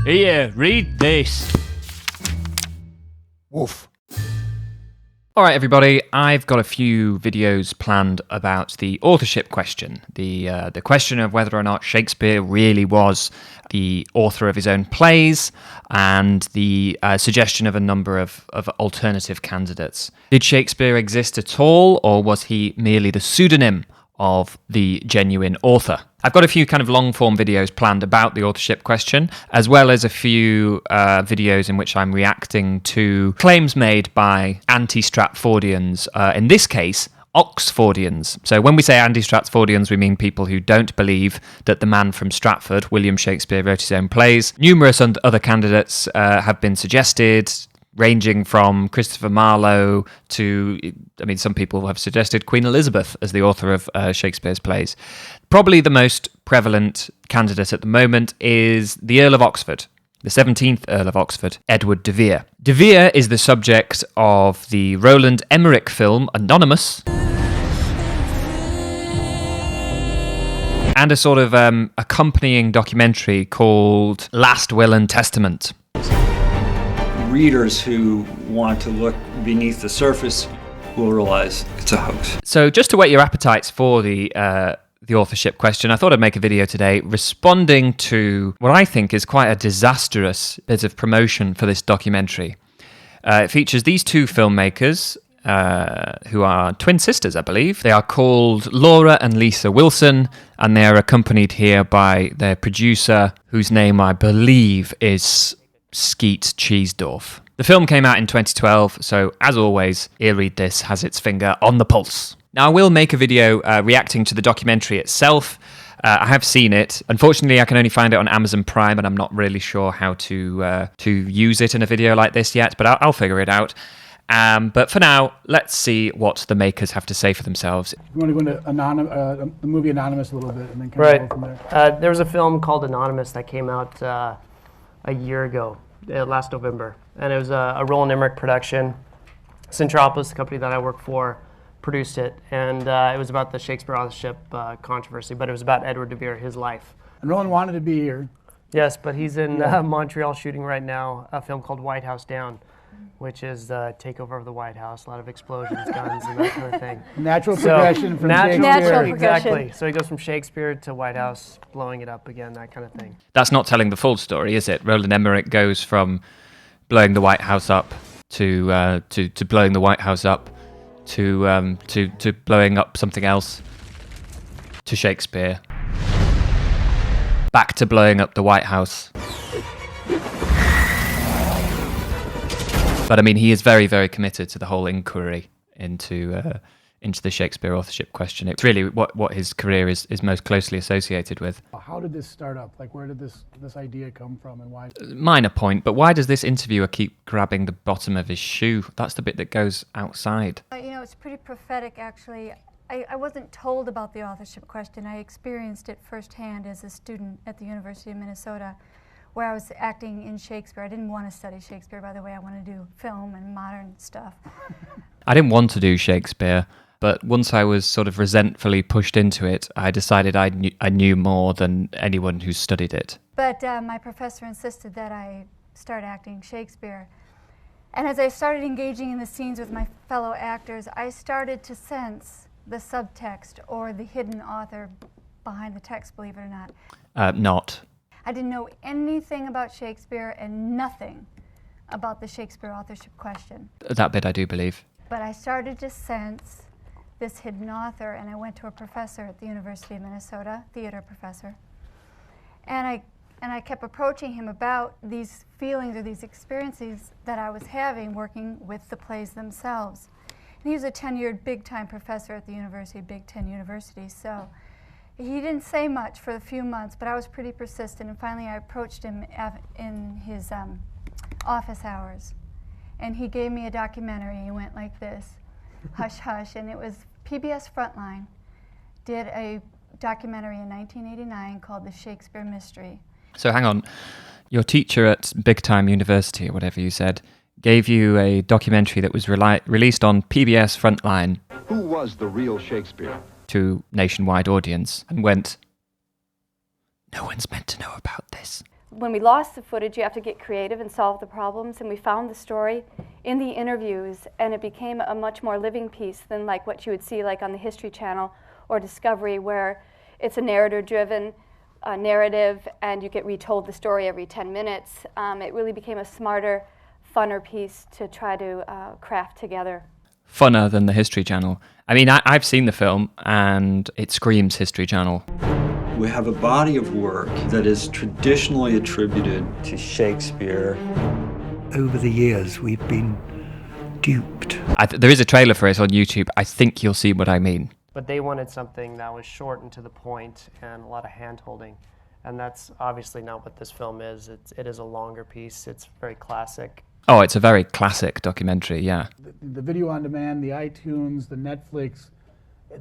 Here, read this. Woof. All right, everybody, I've got a few videos planned about the authorship question, the question of whether or not Shakespeare really was the author of his own plays, and the suggestion of a number of alternative candidates. Did Shakespeare exist at all, or was he merely the pseudonym of the genuine author? I've got a few kind of long-form videos planned about the authorship question, as well as a few videos in which I'm reacting to claims made by anti-Stratfordians, in this case, Oxfordians. So when we say anti-Stratfordians, we mean people who don't believe that the man from Stratford, William Shakespeare, wrote his own plays. Numerous other candidates have been suggested, ranging from Christopher Marlowe to, some people have suggested Queen Elizabeth as the author of Shakespeare's plays. Probably the most prevalent candidate at the moment is the Earl of Oxford, the 17th Earl of Oxford, Edward de Vere. De Vere is the subject of the Roland Emmerich film Anonymous, and a sort of accompanying documentary called Last Will and Testament. Readers who want to look beneath the surface will realize it's a hoax. So just to whet your appetites for the authorship question, I thought I'd make a video today responding to what I think is quite a disastrous bit of promotion for this documentary. It features these two filmmakers who are twin sisters, I believe. They are called Laura and Lisa Wilson, and they are accompanied here by their producer, whose name I believe is Skeet Cheesdorf. The film came out in 2012, so as always, Here Read This has its finger on the pulse. Now, I will make a video reacting to the documentary itself. I have seen it. Unfortunately, I can only find it on Amazon Prime, and I'm not really sure how to use it in a video like this yet, but I'll figure it out. But for now, let's see what the makers have to say for themselves. You want to go into the movie Anonymous a little bit, and then kind of go from there. There was a film called Anonymous that came out a year ago, last November, and it was a Roland Emmerich production. Centropolis, the company that I work for, produced it, and it was about the Shakespeare authorship controversy, but it was about Edward de Vere, his life. And Roland wanted to be here. Yes, but he's in Montreal shooting right now a film called White House Down, which is the takeover of the White House, a lot of explosions, guns, and that kind of thing. Natural progression from Shakespeare. Natural exactly. So he goes from Shakespeare to White House, blowing it up again, that kind of thing. That's not telling the full story, is it? Roland Emmerich goes from blowing the White House up to blowing the White House up to blowing up something else, to Shakespeare, back to blowing up the White House. But I mean, he is very, very committed to the whole inquiry into the Shakespeare authorship question. It's really what his career is most closely associated with. How did this start up? Like, where did this idea come from, and why? Minor point, but why does this interviewer keep grabbing the bottom of his shoe? That's the bit that goes outside. It's pretty prophetic, actually. I wasn't told about the authorship question. I experienced it firsthand as a student at the University of Minnesota, where I was acting in Shakespeare. I didn't want to study Shakespeare, by the way. I wanted to do film and modern stuff. I didn't want to do Shakespeare, but once I was sort of resentfully pushed into it, I decided I knew more than anyone who studied it. But my professor insisted that I start acting Shakespeare. And as I started engaging in the scenes with my fellow actors, I started to sense the subtext or the hidden author behind the text, believe it or not. Not. I didn't know anything about Shakespeare and nothing about the Shakespeare authorship question. That bit I do believe. But I started to sense this hidden author, and I went to a professor at the University of Minnesota, theater professor, and I kept approaching him about these feelings or these experiences that I was having working with the plays themselves. And he was a tenured big-time professor at the university, Big Ten University, so he didn't say much for a few months, but I was pretty persistent, and finally I approached him in his office hours, and he gave me a documentary. He went like this, Hush Hush, and it was PBS Frontline did a documentary in 1989 called The Shakespeare Mystery. So hang on, your teacher at Big Time University, or whatever you said, gave you a documentary that was released on PBS Frontline. Who was the real Shakespeare? To nationwide audience, and went, no one's meant to know about this. When we lost the footage, you have to get creative and solve the problems, and we found the story in the interviews, and it became a much more living piece than like what you would see like on the History Channel or Discovery, where it's a narrator-driven narrative and you get retold the story every 10 minutes. It really became a smarter, funner piece to try to craft together. Funner than the History Channel. I mean, I've seen the film and it screams History Channel. We have a body of work that is traditionally attributed to Shakespeare. Over the years, we've been duped. There is a trailer for it on YouTube. I think you'll see what I mean. But they wanted something that was short and to the point and a lot of hand-holding. And that's obviously not what this film is. It is a longer piece. It's very classic. Oh, it's a very classic documentary, yeah. The video on demand, the iTunes, the Netflix,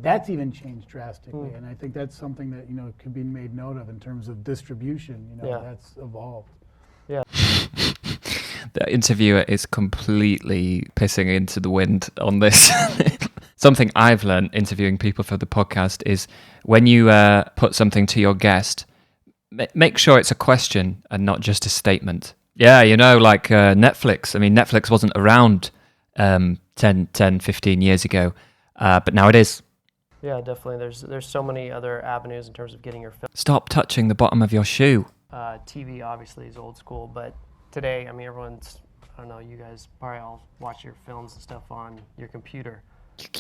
that's even changed drastically. And I think that's something that, you know, could be made note of in terms of distribution. You know, that's evolved. Yeah. The interviewer is completely pissing into the wind on this. Something I've learned interviewing people for the podcast is when you put something to your guest, make sure it's a question and not just a statement. Yeah, you know, like Netflix. I mean, Netflix wasn't around 10, 15 years ago, but now it is. Yeah, definitely. There's so many other avenues in terms of getting your film. Stop touching the bottom of your shoe. TV obviously is old school, but today, I mean, everyone's, I don't know, you guys probably all watch your films and stuff on your computer.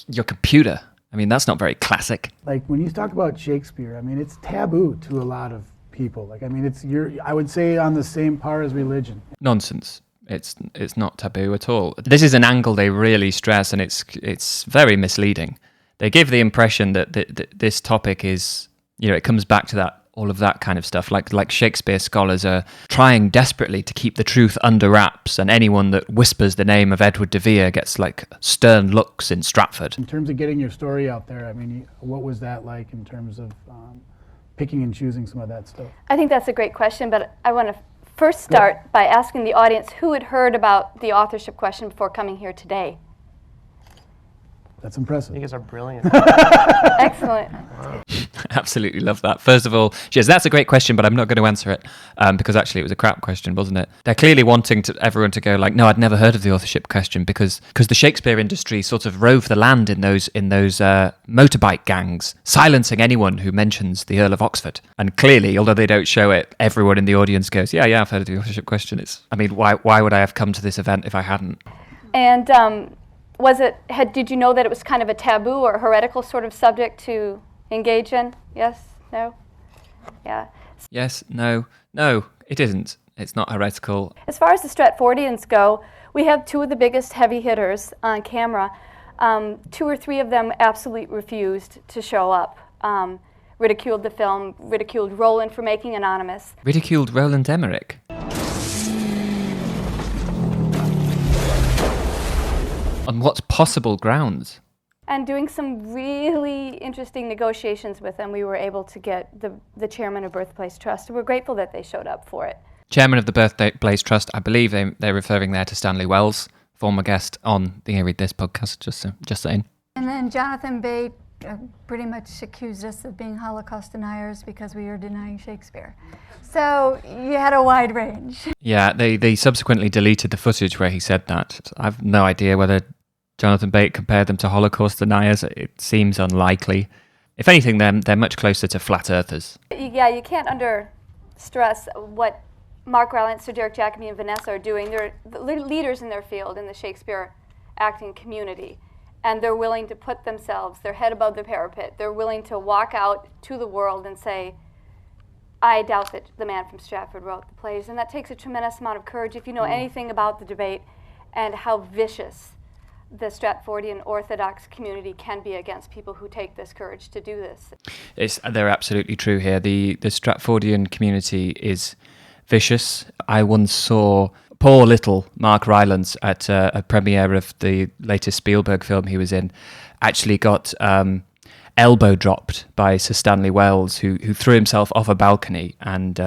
Your computer? I mean, that's not very classic. Like when you talk about Shakespeare, I mean, it's taboo to a lot of people. Like, I mean, I would say on the same par as religion. Nonsense. It's not taboo at all. This is an angle they really stress, and it's very misleading. They give the impression that this topic is, you know, it comes back to that, all of that kind of stuff. Like Shakespeare scholars are trying desperately to keep the truth under wraps, and anyone that whispers the name of Edward de Vere gets like stern looks in Stratford. In terms of getting your story out there, I mean, what was that like in terms of picking and choosing some of that stuff? I think that's a great question, but I want to first start by asking the audience who had heard about the authorship question before coming here today. That's impressive. You guys are brilliant. Excellent. Wow. Absolutely love that. First of all, she says, that's a great question, but I'm not going to answer it because actually it was a crap question, wasn't it? They're clearly wanting everyone to go like, no, I'd never heard of the authorship question because the Shakespeare industry sort of rove the land in those motorbike gangs, silencing anyone who mentions the Earl of Oxford. And clearly, although they don't show it, everyone in the audience goes, yeah, I've heard of the authorship question. I mean, why would I have come to this event if I hadn't? And did you know that it was kind of a taboo or heretical sort of subject to engage in? Yes? No? Yeah. Yes, no, it isn't. It's not heretical. As far as the Stratfordians go, we have two of the biggest heavy hitters on camera. 2 or 3 of them absolutely refused to show up. Ridiculed the film, ridiculed Roland for making Anonymous. Ridiculed Roland Emmerich? On what possible grounds? And doing some really interesting negotiations with them, we were able to get the chairman of Birthplace Trust. We're grateful that they showed up for it. Chairman of the Birthplace Trust, I believe they're referring there to Stanley Wells, former guest on the Read This podcast, just saying. And then Jonathan Bate pretty much accused us of being Holocaust deniers because we were denying Shakespeare. So you had a wide range. Yeah, they subsequently deleted the footage where he said that. I've no idea whether Jonathan Bate compared them to Holocaust deniers. It seems unlikely. If anything, they're much closer to flat earthers. Yeah, you can't under-stress what Mark Rylance, Sir Derek Jacobi, and Vanessa are doing. They're leaders in their field in the Shakespeare acting community. And they're willing to put themselves, their head above the parapet. They're willing to walk out to the world and say, I doubt that the man from Stratford wrote the plays. And that takes a tremendous amount of courage. If you know anything about the debate and how vicious the Stratfordian Orthodox community can be against people who take this courage to do this. They're absolutely true here. The Stratfordian community is vicious. I once saw poor little Mark Rylance at a premiere of the latest Spielberg film he was in, actually got elbow dropped by Sir Stanley Wells, who threw himself off a balcony and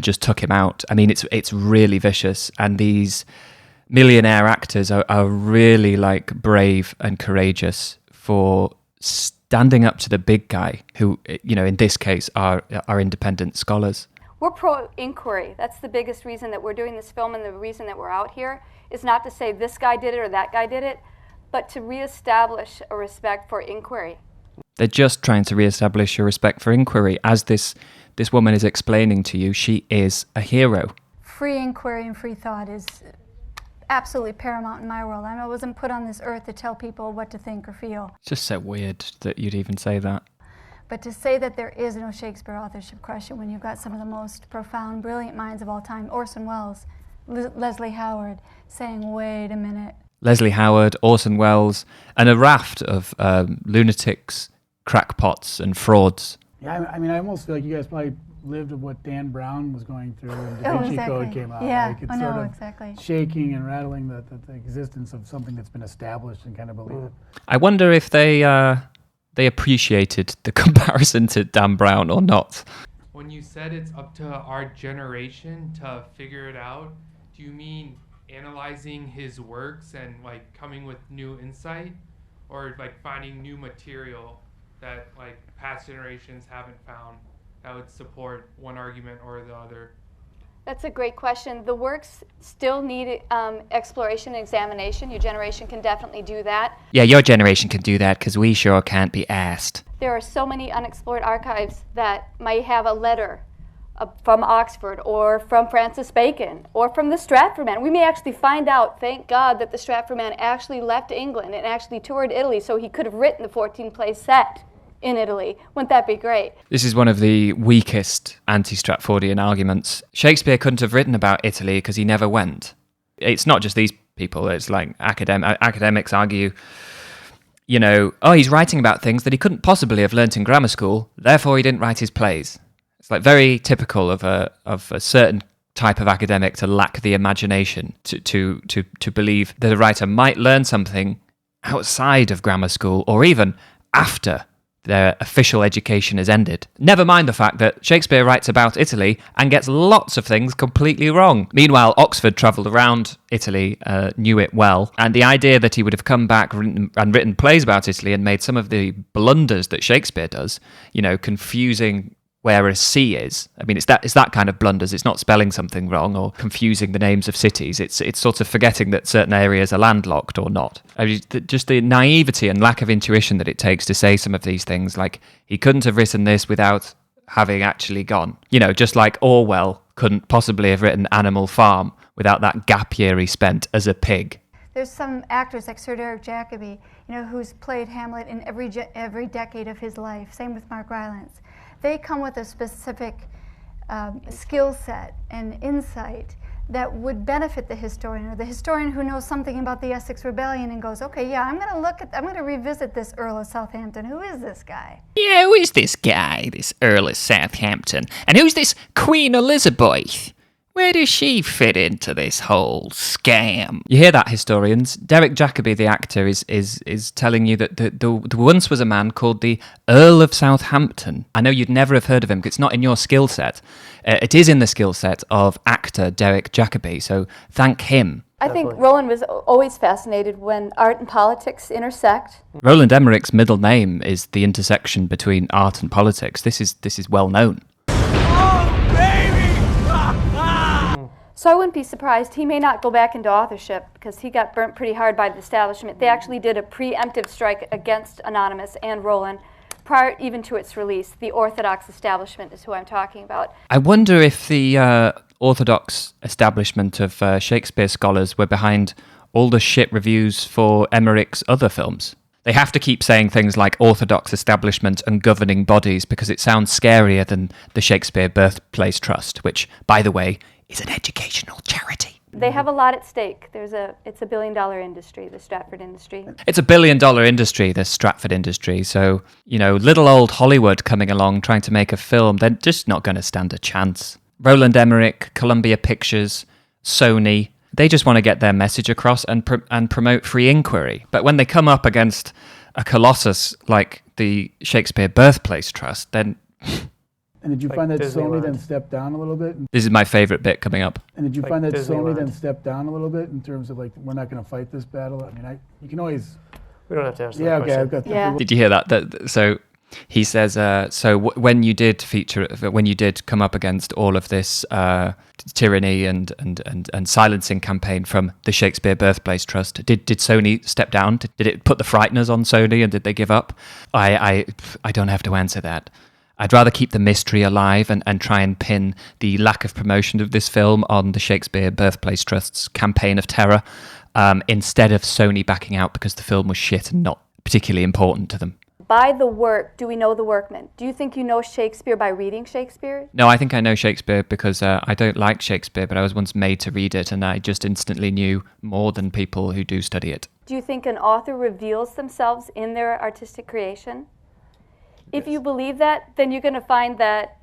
just took him out. I mean, it's really vicious, and these millionaire actors are really like brave and courageous for standing up to the big guy, who, you know, in this case are independent scholars. We're pro-inquiry. That's the biggest reason that we're doing this film, and the reason that we're out here is not to say this guy did it or that guy did it, but to reestablish a respect for inquiry. They're just trying to reestablish your respect for inquiry. As this woman is explaining to you, she is a hero. Free inquiry and free thought is absolutely paramount in my world. I wasn't put on this earth to tell people what to think or feel. It's just so weird that you'd even say that. But to say that there is no Shakespeare authorship question when you've got some of the most profound, brilliant minds of all time, Orson Welles, Leslie Howard, saying, wait a minute. Leslie Howard, Orson Welles, and a raft of lunatics, crackpots, and frauds. Yeah, I mean, I almost feel like you guys probably lived with what Dan Brown was going through when Da Vinci Code came out. Yeah, like it's no, sort of exactly. shaking and rattling the existence of something that's been established and kind of believe it. I wonder if they appreciated the comparison to Dan Brown or not. When you said it's up to our generation to figure it out, do you mean analyzing his works and like coming with new insight, or like finding new material that like past generations haven't found that would support one argument or the other? That's a great question. The works still need exploration and examination. Your generation can definitely do that. Yeah, your generation can do that because we sure can't be asked. There are so many unexplored archives that might have a letter from Oxford or from Francis Bacon or from the Stratford man. We may actually find out, thank God, that the Stratford man actually left England and actually toured Italy, so he could have written the 14-play set in Italy. Wouldn't that be great? This is one of the weakest anti-Stratfordian arguments. Shakespeare couldn't have written about Italy because he never went. It's not just these people, it's like academics argue, you know, oh, he's writing about things that he couldn't possibly have learnt in grammar school, therefore he didn't write his plays. It's like very typical of a certain type of academic to lack the imagination to believe that a writer might learn something outside of grammar school or even after their official education has ended. Never mind the fact that Shakespeare writes about Italy and gets lots of things completely wrong. Meanwhile, Oxford travelled around Italy, knew it well, and the idea that he would have come back and written plays about Italy and made some of the blunders that Shakespeare does, you know, confusing where a sea is. I mean, it's that kind of blunders. It's not spelling something wrong or confusing the names of cities. It's sort of forgetting that certain areas are landlocked or not. I mean, just the naivety and lack of intuition that it takes to say some of these things, like he couldn't have written this without having actually gone. You know, just like Orwell couldn't possibly have written Animal Farm without that gap year he spent as a pig. There's some actors like Sir Derek Jacobi, you know, who's played Hamlet in every decade of his life. Same with Mark Rylance. They come with a specific skill set and insight that would benefit the historian, or the historian who knows something about the Essex Rebellion and goes, okay, yeah, I'm going to revisit this Earl of Southampton. Who is this guy? Yeah, who is this guy, this Earl of Southampton? And who's this Queen Elizabeth? Where does she fit into this whole scam? You hear that, historians? Derek Jacobi, the actor, is telling you that there once was a man called the Earl of Southampton. I know you'd never have heard of him because it's not in your skill set. It is in the skill set of actor Derek Jacobi, so thank him. I think Roland was always fascinated when art and politics intersect. Roland Emmerich's middle name is the intersection between art and politics. This is well known. So I wouldn't be surprised. He may not go back into authorship because he got burnt pretty hard by the establishment. They actually did a preemptive strike against Anonymous and Roland prior even to its release. The Orthodox establishment is who I'm talking about. I wonder if the Orthodox establishment of Shakespeare scholars were behind all the shit reviews for Emmerich's other films. They have to keep saying things like Orthodox establishment and governing bodies because it sounds scarier than the Shakespeare Birthplace Trust, which, by the way, is an educational charity. They have a lot at stake. It's a $1 billion industry, the Stratford industry. It's a $1 billion industry, the Stratford industry. So, you know, little old Hollywood coming along trying to make a film, they're just not going to stand a chance. Roland Emmerich, Columbia Pictures, Sony, they just want to get their message across and promote free inquiry. But when they come up against a colossus like the Shakespeare Birthplace Trust, then... And did you find that Sony then stepped down a little bit? This is my favorite bit coming up. And did you find that Sony then stepped down a little bit in terms of like, we're not going to fight this battle? I mean, you can always... We don't have to answer that question. I've got Yeah. Did you hear that? So He says, when you did come up against all of this tyranny and silencing campaign from the Shakespeare Birthplace Trust, did Sony step down? Did it put the frighteners on Sony, and did they give up? I don't have to answer that. I'd rather keep the mystery alive and try and pin the lack of promotion of this film on the Shakespeare Birthplace Trust's campaign of terror, instead of Sony backing out because the film was shit and not particularly important to them. By the work, do we know the workman? Do you think you know Shakespeare by reading Shakespeare? No, I think I know Shakespeare because I don't like Shakespeare, but I was once made to read it, and I just instantly knew more than people who do study it. Do you think an author reveals themselves in their artistic creation? If you believe that, then you're going to find that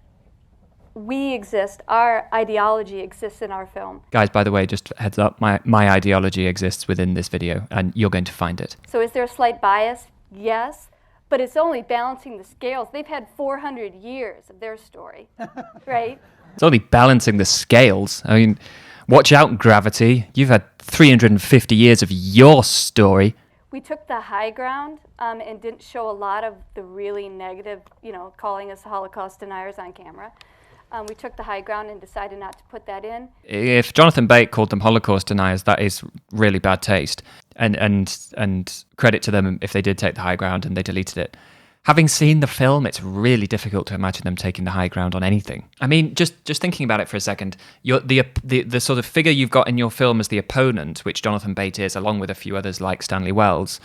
we exist, our ideology exists in our film. Guys, by the way, just heads up, my ideology exists within this video, and you're going to find it. So is there a slight bias? Yes. But it's only balancing the scales. They've had 400 years of their story, right? It's only balancing the scales. I mean, watch out, Gravity. You've had 350 years of your story. We took the high ground and didn't show a lot of the really negative, calling us Holocaust deniers on camera. We took the high ground and decided not to put that in. If Jonathan Bate called them Holocaust deniers, that is really bad taste. And credit to them if they did take the high ground and they deleted it. Having seen the film, it's really difficult to imagine them taking the high ground on anything. I mean, just thinking about it for a second, the sort of figure you've got in your film as the opponent, which Jonathan Bate is, along with a few others like Stanley Wells,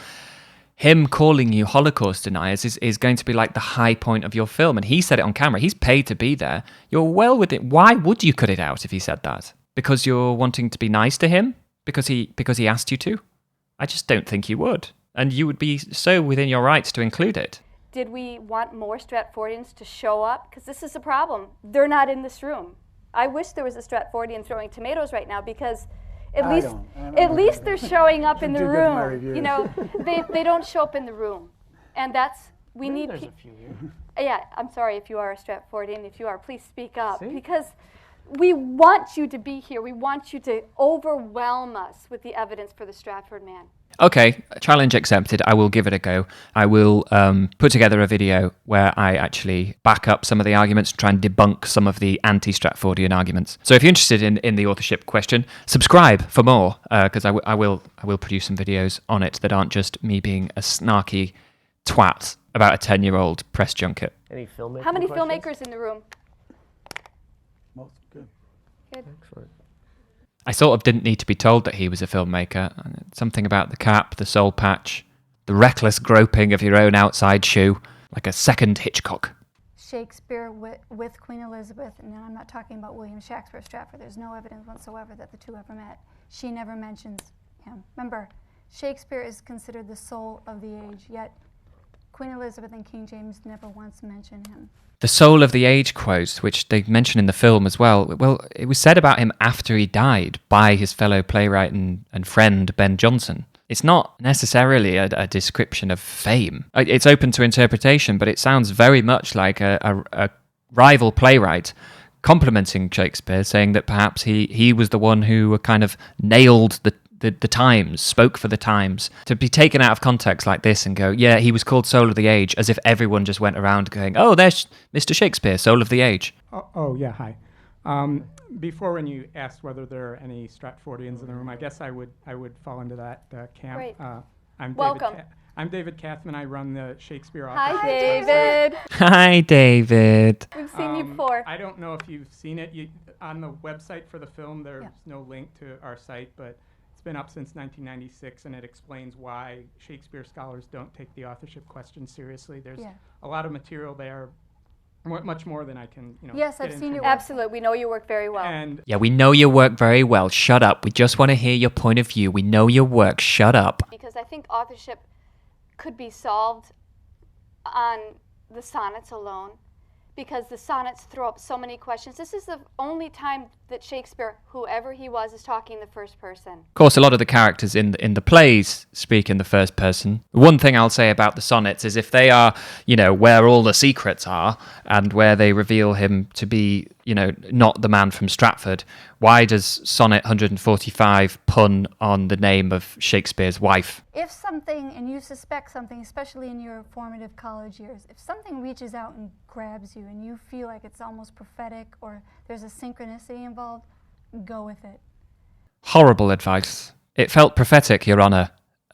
him calling you Holocaust deniers is going to be like the high point of your film. And he said it on camera. He's paid to be there. You're well with it. Why would you cut it out if he said that? Because you're wanting to be nice to him? Because he asked you to? I just don't think you would. And you would be so within your rights to include it. Did we want more Stratfordians to show up? Because this is a problem. They're not in this room. I wish there was a Stratfordian throwing tomatoes right now, because at least they're showing up in the room. They don't show up in the room. And we need There's a few here. Yeah, I'm sorry if you are a Stratfordian. If you are, please speak up. See? Because we want you to be here. We want you to overwhelm us with the evidence for the Stratford man. Okay, challenge accepted. I will give it a go. I will put together a video where I actually back up some of the arguments and try and debunk some of the anti-Stratfordian arguments. So if you're interested in the authorship question, subscribe for more, because I will produce some videos on it that aren't just me being a snarky twat about a 10-year-old press junket. Any filmmakers? How many filmmakers in the room? Most good. Good. Excellent. I sort of didn't need to be told that he was a filmmaker. Something about the cap, the soul patch, the reckless groping of your own outside shoe, like a second Hitchcock. Shakespeare with Queen Elizabeth, and I'm not talking about William Shakespeare Stratford. There's no evidence whatsoever that the two ever met. She never mentions him. Remember, Shakespeare is considered the soul of the age, yet Queen Elizabeth and King James never once mention him. The soul of the age quote, which they mention in the film as well, it was said about him after he died by his fellow playwright and friend Ben Jonson. It's not necessarily a description of fame. It's open to interpretation, but it sounds very much like a rival playwright complimenting Shakespeare, saying that perhaps he was the one who kind of nailed the times, spoke for the times. To be taken out of context like this and go, yeah, he was called Soul of the Age, as if everyone just went around going, oh, there's Mr. Shakespeare, Soul of the Age. Oh yeah, hi. Before, when you asked whether there are any Stratfordians in the room, I guess I would fall into that camp. Great. Welcome. I'm David Kathman. I run the Shakespeare office. Hi, David. Hi, David. We've seen you before. I don't know if you've seen it. On the website for the film, there's no link to our site, but it's been up since 1996, and it explains why Shakespeare scholars don't take the authorship question seriously. There's a lot of material there, much more than I can, Yes, I've seen your work. Absolutely. We know your work very well. And yeah, we know your work very well. Shut up. We just want to hear your point of view. We know your work. Shut up. Because I think authorship could be solved on the sonnets alone, because the sonnets throw up so many questions. This is the only time that Shakespeare, whoever he was, is talking the first person. Of course, a lot of the characters in the plays speak in the first person. One thing I'll say about the sonnets is if they are, where all the secrets are and where they reveal him to be not the man from Stratford, why does Sonnet 145 pun on the name of Shakespeare's wife? If something, and you suspect something, especially in your formative college years, if something reaches out and grabs you and you feel like it's almost prophetic or there's a synchronicity involved, go with it. Horrible advice. It felt prophetic, Your Honour.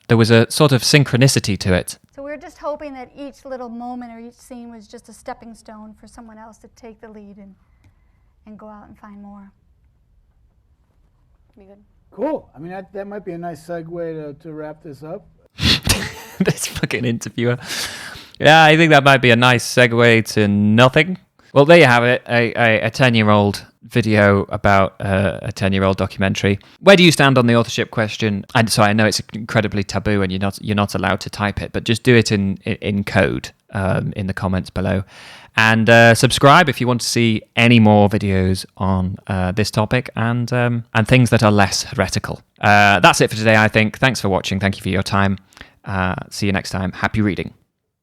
There was a sort of synchronicity to it. So we're just hoping that each little moment or each scene was just a stepping stone for someone else to take the lead and go out and find more. Be good. Cool. I mean, that might be a nice segue to wrap this up. This fucking interviewer. Yeah, I think that might be a nice segue to nothing. Well, there you have it, a 10-year-old video about a 10-year-old documentary. Where do you stand on the authorship question? And so I know it's incredibly taboo and you're not allowed to type it, but just do it in code in the comments below. And subscribe if you want to see any more videos on this topic and things that are less heretical. That's it for today, I think. Thanks for watching. Thank you for your time. See you next time. Happy reading.